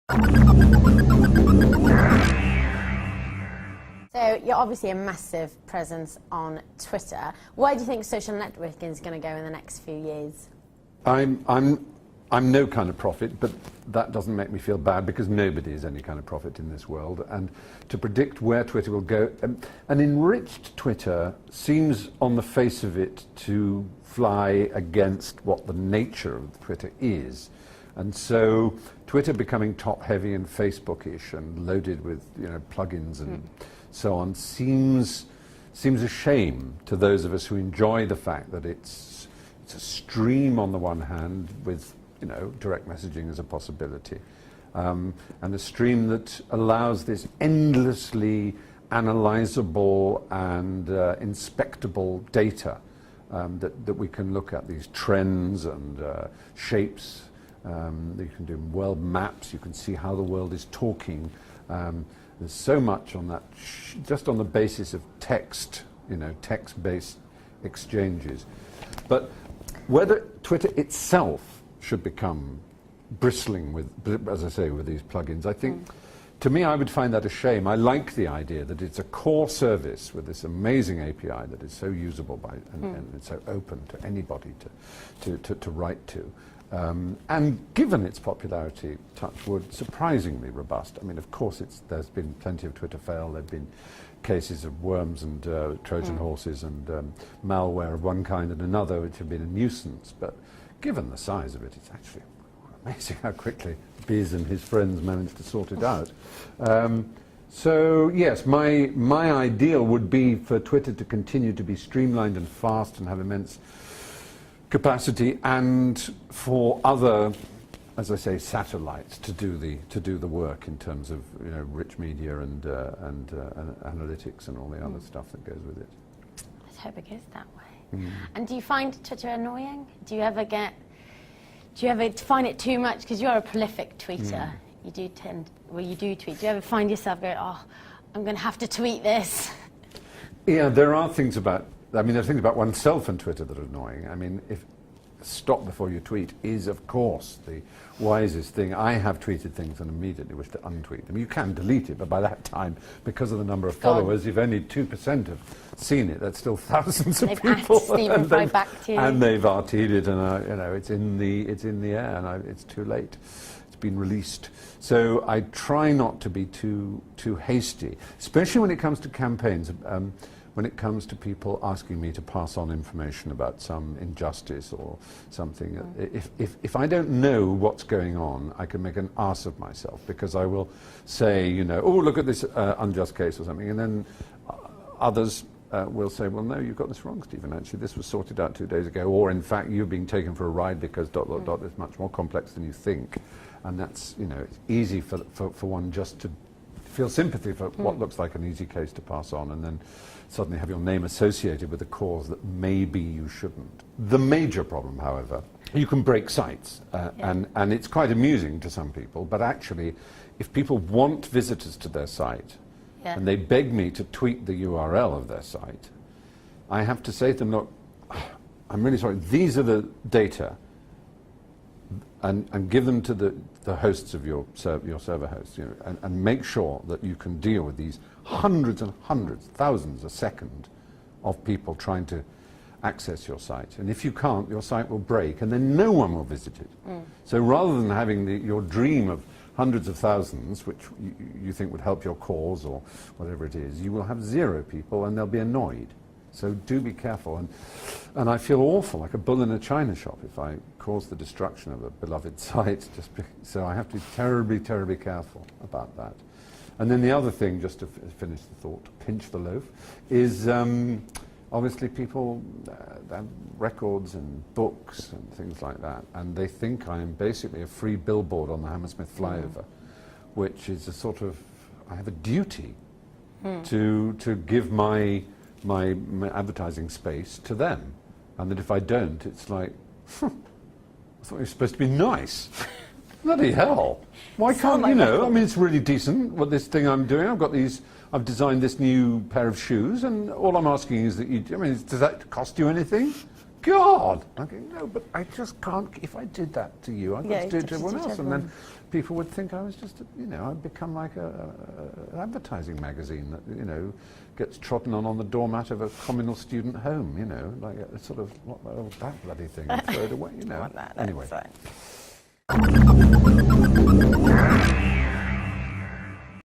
So you're obviously a massive presence on Twitter. Where do you think social networking is going to go in the next few years? I'm no kind of prophet, but that doesn't make me feel bad because nobody is any kind of prophet in this world. And to predict where Twitter will go, an enriched Twitter seems on the face of it to fly against what the nature of Twitter is. And so Twitter becoming top-heavy and Facebook-ish and loaded with, plugins and so on seems a shame to those of us who enjoy the fact that it's a stream on the one hand with direct messaging as a possibility, and a stream that allows this endlessly analyzable and inspectable data that we can look at, these trends and shapes. You can do world maps, you can see how the world is talking. There's so much on that, just on the basis of text, text-based exchanges. But whether Twitter itself should become bristling with, as I say, with these plugins, I think, to me, I would find that a shame. I like the idea that it's a core service with this amazing API that is so usable and it's so open to anybody to write to. And given its popularity, touch wood, surprisingly robust. I mean, of course, there's been plenty of Twitter fail. There have been cases of worms and Trojan horses and malware of one kind and another, which have been a nuisance. But given the size of it, it's actually amazing how quickly Biz and his friends managed to sort it out. So yes, my ideal would be for Twitter to continue to be streamlined and fast and have immense capacity, and for other, as I say, satellites to do the work in terms of rich media and analytics and all the other stuff that goes with it. Let's hope it goes that way. And do you find Twitter annoying? Do you ever find it too much? Because you're a prolific tweeter. You do tweet. Do you ever find yourself going, oh, I'm going to have to tweet this? Yeah, there are things about oneself and Twitter that are annoying. I mean, if stop before you tweet is, of course, the wisest thing. I have tweeted things and immediately wish to untweet them. You can delete it, but by that time, because of the number of followers, if only 2% have seen it, that's still thousands of people. And they've RT'd it, and it's in the air, and it's too late. It's been released. So I try not to be too hasty, especially when it comes to campaigns. When it comes to people asking me to pass on information about some injustice or something, if I don't know what's going on, I can make an ass of myself, because I will say, oh, look at this unjust case or something, and then others will say, well, no, you've got this wrong, Stephen. Actually, this was sorted out 2 days ago, or in fact, you're being taken for a ride because ... is much more complex than you think, and that's it's easy for one just to feel sympathy for what looks like an easy case to pass on, and then suddenly have your name associated with a cause that maybe you shouldn't. The major problem, however, you can break sites, and it's quite amusing to some people, but actually, if people want visitors to their site, and they beg me to tweet the URL of their site, I have to say to them, look, I'm really sorry, these are the data, and give them to the hosts of your server hosts, and make sure that you can deal with these hundreds and hundreds, thousands a second of people trying to access your site. And if you can't, your site will break, and then no one will visit it. So rather than having your dream of hundreds of thousands, which you think would help your cause or whatever it is, you will have 0 people, and they'll be annoyed. So do be careful, and I feel awful, like a bull in a china shop, if I cause the destruction of a beloved site. So I have to be terribly, terribly careful about that. And then the other thing, just to finish the thought, pinch the loaf, is obviously people have records and books and things like that, and they think I am basically a free billboard on the Hammersmith flyover, which is a sort of, I have a duty to give my advertising space to them, and that if I don't, it's like, I thought you were supposed to be nice. Bloody hell! Why can't I mean, it's really decent what this thing I'm doing. I've designed this new pair of shoes, and all I'm asking is that does that cost you anything? God! I go, no, but I just can't. If I did that to you, I'd Yeah, just do it to just everyone to else, everyone. and then people would think I was just, I'd become like an advertising magazine that, gets trodden on the doormat of a communal student home, like a sort of that bloody thing, and throw it away, I want that, Anyway. that's fine.